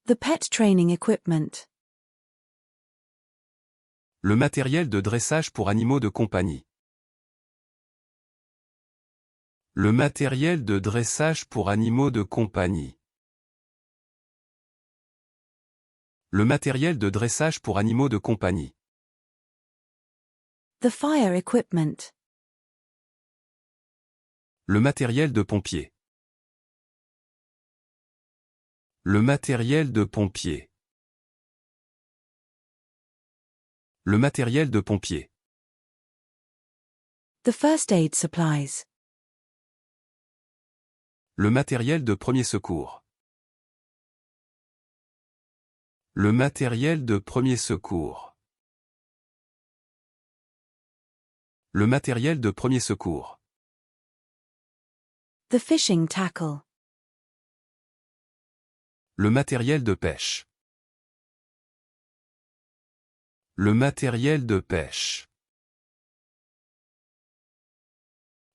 The pet training equipment. Le matériel de dressage pour animaux de compagnie. Le matériel de dressage pour animaux de compagnie. Le matériel de dressage pour animaux de compagnie. The fire equipment. Le matériel de pompier. Le matériel de pompier. Le matériel de pompier. The first aid supplies. Le matériel de premier secours. Le matériel de premier secours. Le matériel de premier secours. The fishing tackle. Le matériel de pêche. Le matériel de pêche.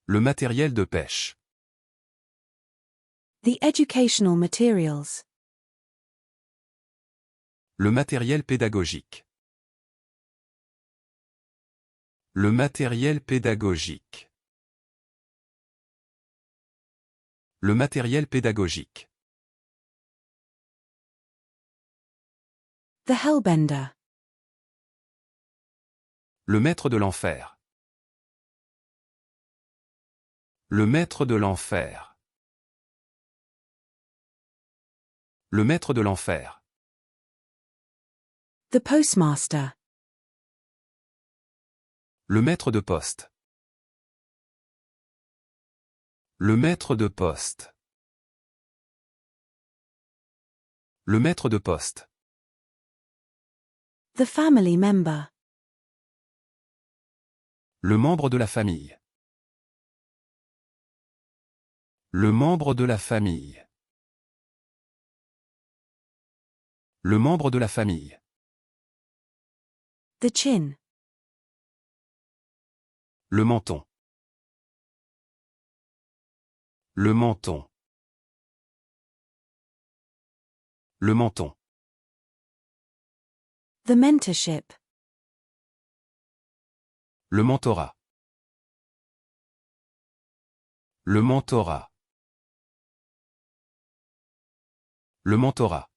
Le matériel de pêche. The educational materials. Le matériel pédagogique. Le matériel pédagogique. Le matériel pédagogique. The hellbender. Le maître de l'enfer. Le maître de l'enfer. Le maître de l'enfer. The postmaster. Le maître de poste. Le maître de poste. Le maître de poste. The family member. Le membre de la famille. Le membre de la famille. Le membre de la famille. The chin. Le menton. Le menton. Le menton. The mentorship. Le mentorat. Le mentorat. Le mentorat.